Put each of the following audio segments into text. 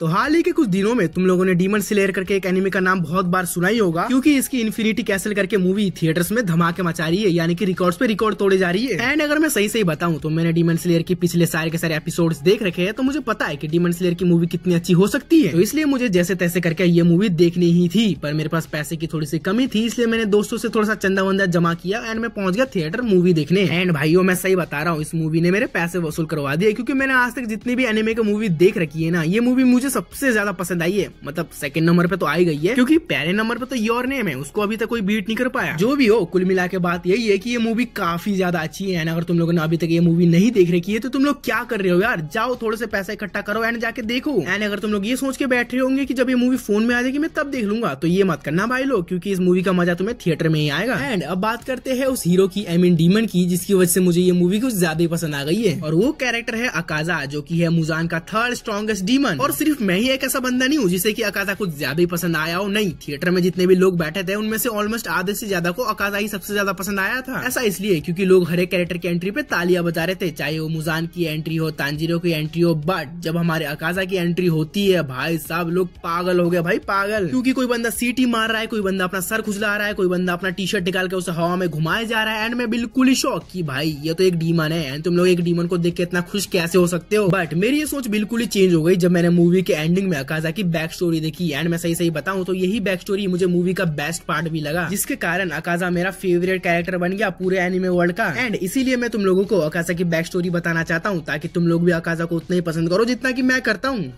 तो हाल ही के कुछ दिनों में तुम लोगों ने डीमन स्लेयर करके एक एनिमे का नाम बहुत बार सुना ही होगा, क्योंकि इसकी इन्फिनिटी कैसल करके मूवी थिएटर्स में धमाके मचा रही है, यानी कि रिकॉर्ड्स पे रिकॉर्ड तोड़े जा रही है। एंड अगर मैं सही बताऊं तो मैंने डीमन स्लेयर के पिछले सारे के सारे एपिसोड्स देख रखे हैं, तो मुझे पता है कि डीमन स्लेयर की मूवी कितनी अच्छी हो सकती है। तो इसलिए मुझे जैसे तैसे करके ये मूवी देखनी ही थी, पर मेरे पास पैसे की थोड़ी सी कमी थी, इसलिए मैंने दोस्तों से थोड़ा सा चंदा वंदा जमा किया एंड मैं पहुंच गया थिएटर मूवी देखने। एंड भाइयों मैं सही बता रहा हूँ, इस मूवी ने मेरे पैसे वसूल करवा दिए, क्योंकि मैंने आज तक जितनी भी एनिमे की मूवी देख रखी है ना, ये मूवी मुझे सबसे ज्यादा पसंद आई है। मतलब सेकंड नंबर पे तो आई गई है, क्योंकि पहले नंबर पे तो योर नेम है, उसको अभी तक कोई बीट नहीं कर पाया। जो भी हो, कुल मिला के बात यही है कि ये मूवी काफी ज्यादा अच्छी है। अगर तुम लोगों ने अभी तक ये मूवी नहीं देख रखी है तो तुम लोग क्या कर रहे हो यार, जाओ थोड़े से पैसा इकट्ठा करो एंड जाके देखो। एंड अगर तुम लोग ये सोच के बैठ रहे होंगे कि जब ये मूवी फोन में आ जाएगी मैं तब देख लूंगा, तो ये मत करना भाई लोग, क्योंकि इस मूवी का मजा तुम्हें थिएटर में ही आएगा। एंड अब बात करते हैं उस हीरो की, आई मीन डीमन की, जिसकी वजह से मुझे ये मूवी कुछ ज्यादा ही पसंद आ गई है। और वो कैरेक्टर है अकाजा, जो की है मुजान का थर्ड स्ट्रॉन्गेस्ट डीमन। और सिर्फ मैं ही एक ऐसा बंदा नहीं हूँ जिसे कि अकाजा कुछ ज्यादा ही पसंद आया हो, नहीं, थिएटर में जितने भी लोग बैठे थे उनमें से ऑलमोस्ट आधे से ज्यादा को अकाजा ही सबसे ज्यादा पसंद आया था। ऐसा इसलिए क्योंकि लोग हर एक कैरेक्टर की एंट्री पे तालियां बजा रहे थे, चाहे वो मुजान की एंट्री हो, तांजीरो की एंट्री हो, बट जब हमारे अकाजा की एंट्री होती है भाई साहब लोग पागल हो गए भाई, पागल। क्योंकि कोई बंदा सीटी मार रहा है, कोई बंदा अपना सर खुजला रहा है, कोई बंदा अपना टी शर्ट निकाल के उसे हवा में घुमाए जा रहा है। एंड मैं बिल्कुल ही शॉक कि भाई ये तो एक डीमन है, एंड तुम लोग एक डीमन को देख के इतना खुश कैसे हो सकते हो। बट मेरी ये सोच बिल्कुल ही चेंज हो गई जब मैंने मूवी के एंडिंग में अकाजा की बैक स्टोरी देखी। एंड मैं सही बताऊं तो यही बैक स्टोरी मुझे मूवी का बेस्ट पार्ट भी लगा, जिसके कारण अकाजा मेरा फेवरेट कैरेक्टर बन गया पूरे एनिमे वर्ल्ड का। एंड इसीलिए मैं तुम लोगों को अकाजा की बैक स्टोरी बताना चाहता हूँ, ताकि तुम लोग भी अकाजा को उतना ही पसंद करो जितना कि मैं करता हूँ।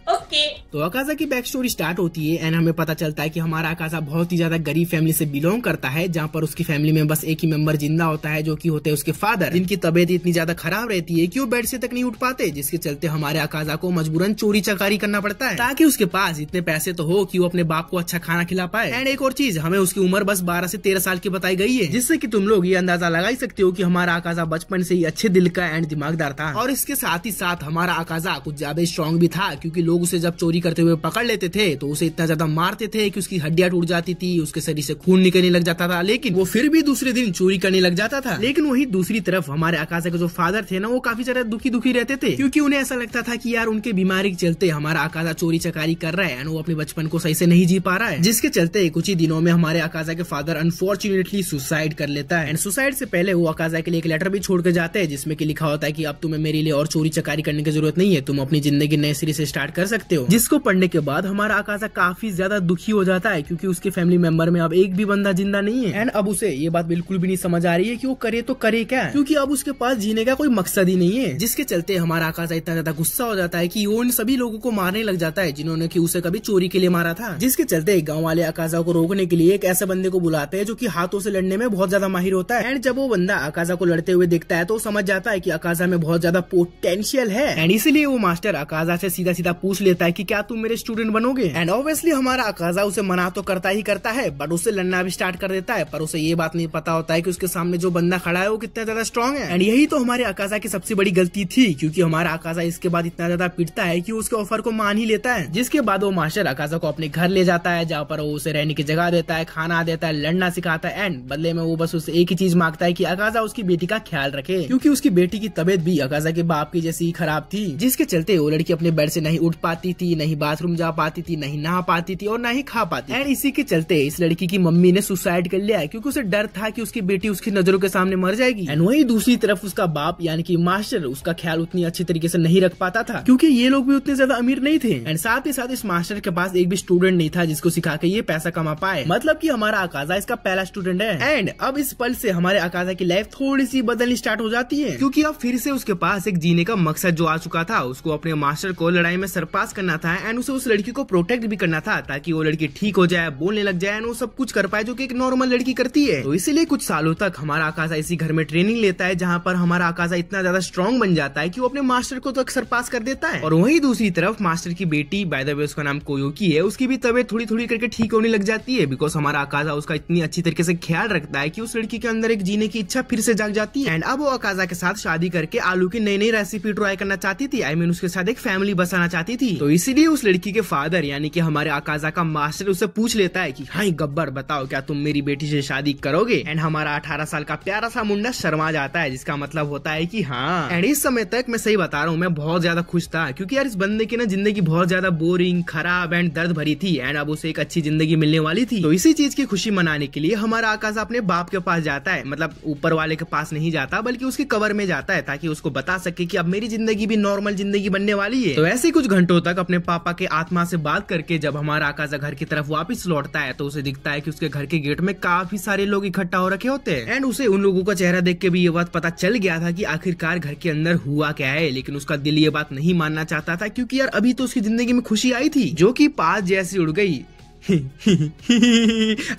तो अकाजा की बैक स्टोरी स्टार्ट होती है एंड हमें पता चलता है कि हमारा अकाजा बहुत ही ज्यादा गरीब फैमिली से बिलोंग करता है, जहाँ पर उसकी फैमिली में बस एक ही मेंबर जिंदा होता है, जो कि होते हैं उसके फादर, जिनकी तबीयत इतनी ज्यादा खराब रहती है कि वो बेड से तक नहीं उठ पाते, जिसके चलते हमारे अकाजा को मजबूरन चोरी चकारी करना पड़ता है, ताकि उसके पास इतने पैसे तो हो कि वो अपने बाप को अच्छा खाना खिला पाए। एंड एक और चीज, हमें उसकी उम्र बस 12 से 13 साल की बताई गई है, जिससे कि तुम लोग ये अंदाजा लगा ही सकते हो कि हमारा अकाजा बचपन से ही अच्छे दिल का एंड दिमागदार था। और इसके साथ ही साथ हमारा अकाजा कुछ ज्यादा स्ट्रॉन्ग भी था, क्योंकि लोग उसे जब चोरी करते हुए पकड़ लेते थे तो उसे इतना ज्यादा मारते थे कि उसकी हड्डियां टूट जाती थी, उसके शरीर से खून निकलने लग जाता था, लेकिन वो फिर भी दूसरे दिन चोरी करने लग जाता था। लेकिन वही दूसरी तरफ हमारे अकाजा के जो फादर थे ना, वो काफी ज्यादा दुखी रहते थे, क्योंकि उन्हें ऐसा लगता था कि यार उनके बीमारी के चलते हमारा अकाजा चोरी चकारी कर रहा है एंड वो अपने बचपन को सही से नहीं जी पा रहा है, जिसके चलते कुछ ही दिनों में हमारे अकाजा के फादर अनफॉर्चुनेटली सुसाइड कर लेता है। एंड सुसाइड से पहले वो अकाजा के लिए एक लेटर भी छोड़ के जाते हैं, जिसमें कि लिखा होता है कि अब तुम्हें मेरे लिए और चोरी चकारी करने की जरूरत नहीं है, तुम अपनी जिंदगी नए सिरे से स्टार्ट कर सकते हो। जिसको पढ़ने के बाद हमारा अकाजा काफी ज्यादा दुखी हो जाता है, क्योंकि उसके फैमिली मेंबर में अब एक भी बंदा जिंदा नहीं है। एंड अब उसे ये बात बिल्कुल भी नहीं समझ आ रही है कि वो करे तो करे क्या, क्योंकि अब उसके पास जीने का कोई मकसद ही नहीं है। जिसके चलते हमारा अकाजा इतना ज्यादा गुस्सा हो जाता है कि वो उन सभी लोगों को मारने लग जाता है जिन्होंने कि उसे कभी चोरी के लिए मारा था। जिसके चलते गांव वाले अकाजा को रोकने के लिए एक ऐसे बंदे को बुलाते हैं जो कि हाथों से लड़ने में बहुत ज्यादा माहिर होता है। एंड जब वो बंदा अकाजा को लड़ते हुए देखता है तो समझ जाता है कि अकाजा में बहुत ज्यादा पोटेंशियल है, एंड इसीलिए वो मास्टर अकाजा से सीधा पूछ लेता है कि क्या तुम मेरे स्टूडेंट बनोगे। एंड ऑब्वियसली हमारा अकाजा उसे मना तो करता ही करता है, बट उससे लड़ना भी स्टार्ट कर देता है, पर उसे ये बात नहीं पता होता है कि उसके सामने जो बंदा खड़ा है वो कितना ज्यादा स्ट्रॉन्ग है। एंड यही तो हमारे अकाजा की सबसे बड़ी गलती थी, क्योंकि हमारा अकाजा इसके बाद इतना ज्यादा पिटता है कि उसके ऑफर को मान ही लेता है। जिसके बाद वो मास्टर अकाजा को अपने घर ले जाता है, जहाँ पर वो उसे रहने की जगह देता है, खाना देता है, लड़ना सिखाता है, एंड बदले में वो बस उससे एक ही चीज मांगता है कि अकाजा उसकी बेटी का ख्याल रखे, क्योंकि उसकी बेटी की तबीयत भी अकाजा के बाप की जैसी खराब थी। जिसके चलते वो लड़की अपने बेड से नहीं उठ पाती थी, नहीं बाथरूम जा पाती थी, नहीं नहा पाती थी और ना ही खा पाती। एंड इसी के चलते इस लड़की की मम्मी ने सुसाइड कर लिया, क्योंकि उसे डर था कि उसकी बेटी उसकी नजरों के सामने मर जाएगी। एंड वही दूसरी तरफ उसका बाप यानी कि मास्टर उसका ख्याल उतनी अच्छी तरीके से नहीं रख पाता था, क्योंकि ये लोग भी उतने ज्यादा अमीर नहीं थे। एंड साथ ही साथ इस मास्टर के पास एक भी स्टूडेंट नहीं था जिसको सिखा के ये पैसा कमा पाए, मतलब कि हमारा अकाजा इसका पहला स्टूडेंट है। एंड अब इस पल से हमारे अकाजा की लाइफ थोड़ी सी बदलनी स्टार्ट हो जाती है, क्योंकि अब फिर से उसके पास एक जीने का मकसद जो आ चुका था, उसको अपने मास्टर को लड़ाई में सरपास करना था एंड उसे उस लड़की को प्रोटेक्ट भी करना था, ताकि वो लड़की ठीक हो जाए, बोलने लग जाए एंड वो सब कुछ कर पाए जो कि एक नॉर्मल लड़की करती है। तो इसीलिए कुछ सालों तक हमारा अकाजा इसी घर में ट्रेनिंग लेता है, जहाँ पर हमारा अकाजा इतना ज्यादा स्ट्रॉन्ग बन जाता है कि वो अपने मास्टर को तो सरपास कर देता है। और वहीं दूसरी तरफ मास्टर की बेटी, बाय द वे उसका नाम कोयोकी है, उसकी भी तबीयत थोड़ी करके ठीक होने लग जाती है, बिकॉज हमारा अकाजा उसका इतनी अच्छी तरीके से ख्याल रखता है कि उस लड़की के अंदर एक जीने की इच्छा फिर से जाग जाती है। एंड अब वो अकाजा के साथ शादी करके आलू की नई रेसिपी ट्राई करना चाहती थी, आई मीन उसके साथ एक फैमिली बसाना चाहती थी। तो इसीलिए उस लड़की के फादर यानी कि हमारे अकाजा का मास्टर उससे पूछ लेता है कि हाँ गब्बर बताओ क्या तुम मेरी बेटी से शादी करोगे। एंड हमारा 18 साल का प्यारा सा मुंडा शर्मा जाता है, जिसका मतलब होता है कि हाँ। एंड इस समय तक मैं सही बता रहा हूँ, मैं बहुत ज्यादा खुश था, क्योंकि यार इस बंदे की ना जिंदगी बहुत ज्यादा बोरिंग, खराब एंड दर्द भरी थी एंड अब उसे एक अच्छी जिंदगी मिलने वाली थी। तो इसी चीज की खुशी मनाने के लिए हमारा आकाश अपने बाप के पास जाता है, मतलब ऊपर वाले के पास नहीं जाता बल्कि उसकी कबर में जाता है ताकि उसको बता सके कि अब मेरी जिंदगी भी नॉर्मल जिंदगी बनने वाली है। तो ऐसे कुछ घंटों तक अपने पापा के आत्मा से बात करके जब हमारा आकाश घर की तरफ वापस लौटता है तो उसे दिखता है कि उसके घर के गेट में काफी सारे लोग इकट्ठा हो रखे होते हैं एंड उसे उन लोगों का चेहरा देख के भी ये बात पता चल गया था कि आखिरकार घर के अंदर हुआ क्या है। लेकिन उसका दिल ये बात नहीं मानना चाहता था क्योंकि यार अभी तो उसकी जिंदगी में खुशी आई थी जो कि पास जैसी उड़ गई।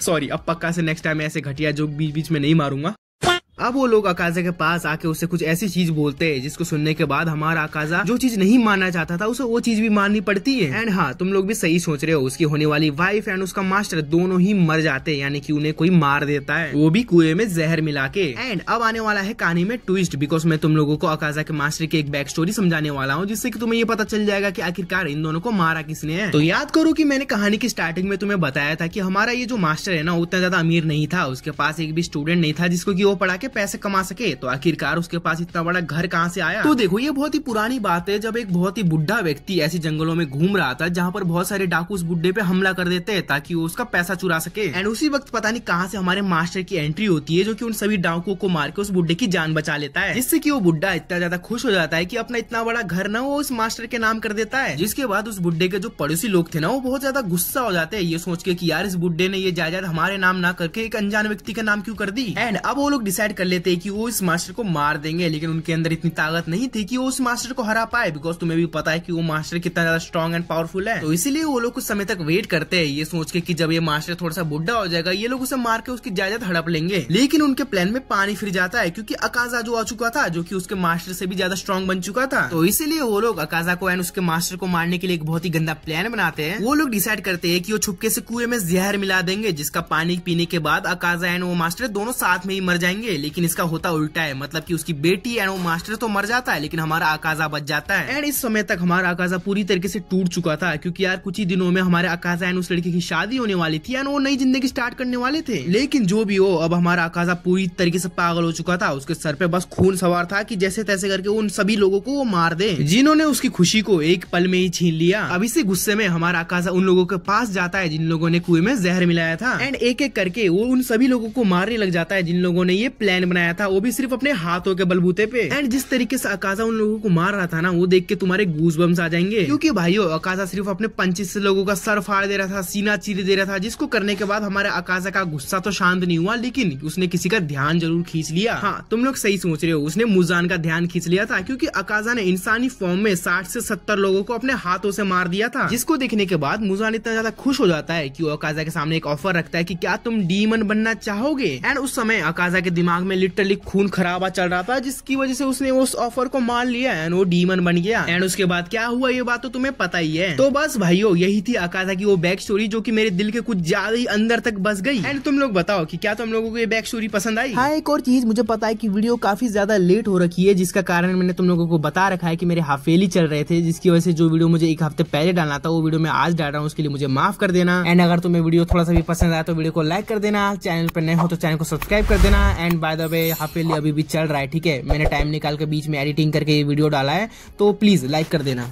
सॉरी, अब पक्का से नेक्स्ट टाइम ऐसे घटिया जोक बीच बीच में नहीं मारूंगा। अब वो लोग अकाजा के पास आके उससे कुछ ऐसी चीज बोलते हैं जिसको सुनने के बाद हमारा अकाजा जो चीज नहीं मानना चाहता था उसे वो चीज भी माननी पड़ती है। एंड हाँ, तुम लोग भी सही सोच रहे हो, उसकी होने वाली वाइफ एंड उसका मास्टर दोनों ही मर जाते हैं, यानी कि उन्हें कोई मार देता है, वो भी कुएं में जहर मिला के। एंड अब आने वाला है कहानी में ट्विस्ट, बिकॉज मैं तुम लोगों को अकाजा के मास्टर की एक बैक स्टोरी समझाने वाला हूँ जिससे कि तुम्हें ये पता चल जाएगा कि आखिरकार इन दोनों को मारा किसने है। तो याद करो कि मैंने कहानी की स्टार्टिंग में तुम्हें बताया था कि हमारा ये जो मास्टर है ना उतना ज्यादा अमीर नहीं था, उसके पास एक भी स्टूडेंट नहीं था जिसको कि वो पढ़ा के पैसे कमा सके। तो आखिरकार उसके पास इतना बड़ा घर कहाँ से आया? तो देखो, ये बहुत ही पुरानी बात है जब एक बहुत ही बुढ़ा व्यक्ति ऐसी जंगलों में घूम रहा था जहाँ पर बहुत सारे डाकू उस बुढ़े पे हमला कर देते हैं ताकि वो उसका पैसा चुरा सके। एंड उसी वक्त पता नहीं कहाँ से हमारे मास्टर की एंट्री होती है जो कि उन सभी डाकुओं को मार के उस बुढ़े की जान बचा लेता है, जिससे कि वो बुढ़ा इतना ज्यादा खुश हो जाता है कि अपना इतना बड़ा घर ना वो उस मास्टर के नाम कर देता है। जिसके बाद उस बुढ़े के जो पड़ोसी लोग थे ना वो बहुत ज्यादा गुस्सा हो जाते हैं ये सोच के कि यार इस बुढ़े ने ये जायदाद हमारे नाम ना करके एक अनजान व्यक्ति का नाम क्यों कर दी। एंड अब वो लोग डिसाइड कर लेते हैं कि वो इस मास्टर को मार देंगे, लेकिन उनके अंदर इतनी ताकत नहीं थी कि वो उस मास्टर को हरा पाए, बिकॉज तुम्हें भी पता है कि वो मास्टर कितना ज्यादा स्ट्रॉन्ग एंड पावरफुल है। तो इसीलिए वो लोग कुछ समय तक वेट करते हैं ये सोच के कि जब ये मास्टर थोड़ा सा बुढ़ा हो जाएगा ये लोग उसे मार के उसकी जायदाद हड़प लेंगे। लेकिन उनके प्लान में पानी फिर जाता है क्योंकि अकाजा जो आ चुका था जो कि उसके मास्टर से भी ज्यादा स्ट्रॉन्ग बन चुका था। तो इसीलिए वो लोग अकाजा को एंड उसके मास्टर को मारने के लिए एक बहुत ही गंदा प्लान बनाते हैं। वो लोग डिसाइड करते हैं कि वो छुपके से कुएं में जहर मिला देंगे जिसका पानी पीने के बाद अकाजा एंड वो मास्टर दोनों साथ में ही मर जाएंगे। लेकिन इसका होता उल्टा है, मतलब कि उसकी बेटी एंड वो मास्टर तो मर जाता है लेकिन हमारा अकाजा बच जाता है। एंड इस समय तक हमारा अकाजा पूरी तरीके से टूट चुका था क्योंकि यार कुछ ही दिनों में हमारे अकाजा एंड उस लड़की की शादी होने वाली थी एंड वो नई जिंदगी स्टार्ट करने वाले थे। लेकिन जो भी हो, अब हमारा अकाजा पूरी तरीके से पागल हो चुका था, उसके सर पे बस खून सवार था कि जैसे तैसे करके उन सभी लोगों को वो मार दे जिन्होंने उसकी खुशी को एक पल में ही छीन लिया। अब इसी गुस्से में हमारा अकाजा उन लोगों के पास जाता है जिन लोगों ने कुएं में जहर मिलाया था एंड एक एक करके वो उन सभी लोगों को मारने लग जाता है जिन लोगों ने ये प्लान बनाया था, वो भी सिर्फ अपने हाथों के बलबूते पे। एंड जिस तरीके से अकाजा उन लोगों को मार रहा था ना वो देख के तुम्हारे गूज़बम्स आ जाएंगे क्योंकि भाइयों अकाजा सिर्फ अपने पंचिस से लोगों का सर फाड़ दे रहा था, सीना चीर दे रहा था, जिसको करने के बाद हमारे अकाजा का गुस्सा तो शांत नहीं हुआ लेकिन उसने किसी का ध्यान जरूर खींच लिया। हाँ, तुम लोग सही सोच रहे हो, उसने मुजान का ध्यान खींच लिया था क्योंकि अकाजा ने इंसानी फॉर्म में 60 से 70 लोगों को अपने हाथों से मार दिया था, जिसको देखने के बाद मुजान इतना ज्यादा खुश हो जाता है कि वो अकाजा के सामने एक ऑफर रखता है कि क्या तुम डीमन बनना चाहोगे। एंड उस समय अकाजा के दिमाग में लिटरली खून खराबा चल रहा था जिसकी वजह से उसने उस ऑफर को मान लिया एंड वो डीमन बन गया। एंड उसके बाद क्या हुआ ये बात तो तुम्हें पता ही है। तो बस भाइयों यही थी अकाजा की वो बैक स्टोरी जो कि मेरे दिल के कुछ ज्यादा ही अंदर तक बस गई। एंड तुम लोग बताओ कि क्या तुम लोगों को ये बैक स्टोरी पसंद आई? हाँ, एक और चीज मुझे पता है कि वीडियो काफी ज्यादा लेट हो रखी है जिसका कारण मैंने तुम लोगों को बता रखा है कि मेरे हाफेली चल रहे थे, जिसकी वजह से जो वीडियो मुझे एक हफ्ते पहले डालना था वो वीडियो मैं आज डाल रहा हूँ, उसके लिए मुझे माफ कर देना। एंड अगर तुम्हें वीडियो थोड़ा सा भी पसंद आया तो वीडियो को लाइक कर देना, चैनल पर नए हो तो चैनल को सब्सक्राइब कर देना। एंड बाय द वे हाफेली अभी भी चल रहा है, ठीक है, मैंने टाइम निकाल के बीच में एडिटिंग करके ये वीडियो डाला है तो प्लीज लाइक कर देना।